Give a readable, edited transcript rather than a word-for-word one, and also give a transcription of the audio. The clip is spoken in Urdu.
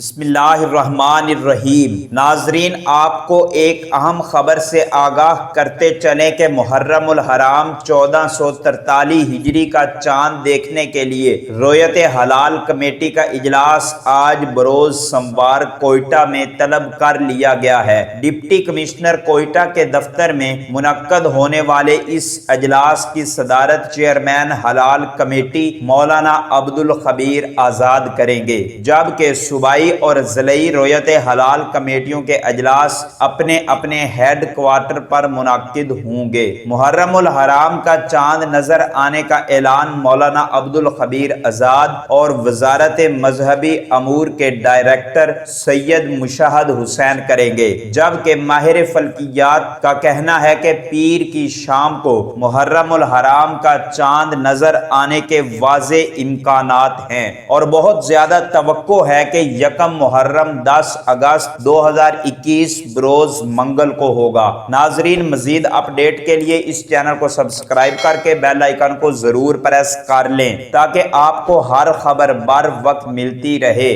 بسم اللہ الرحمن الرحیم۔ ناظرین، آپ کو ایک اہم خبر سے آگاہ کرتے چلیں کہ محرم الحرام 1443 ہجری کا چاند دیکھنے کے لیے رویت حلال کمیٹی کا اجلاس آج بروز سوموار کوئٹہ میں طلب کر لیا گیا ہے۔ ڈپٹی کمشنر کوئٹہ کے دفتر میں منعقد ہونے والے اس اجلاس کی صدارت چیئرمین حلال کمیٹی مولانا عبدالخبیر آزاد کریں گے، جبکہ صوبائی اور ضلعی رویت حلال کمیٹیوں کے اجلاس اپنے اپنے ہیڈ کوارٹر پر منعقد ہوں گے۔ محرم الحرام کا چاند نظر آنے کا اعلان مولانا عبدالخبیر آزاد اور وزارت مذہبی امور کے ڈائریکٹر سید مشاہد حسین کریں گے، جبکہ ماہر فلکیات کا کہنا ہے کہ پیر کی شام کو محرم الحرام کا چاند نظر آنے کے واضح امکانات ہیں اور بہت زیادہ توقع ہے کہ یکم محرم 10 اگست 2021 بروز منگل کو ہوگا۔ ناظرین، مزید اپڈیٹ کے لیے اس چینل کو سبسکرائب کر کے بیل آئیکن کو ضرور پریس کر لیں تاکہ آپ کو ہر خبر بر وقت ملتی رہے۔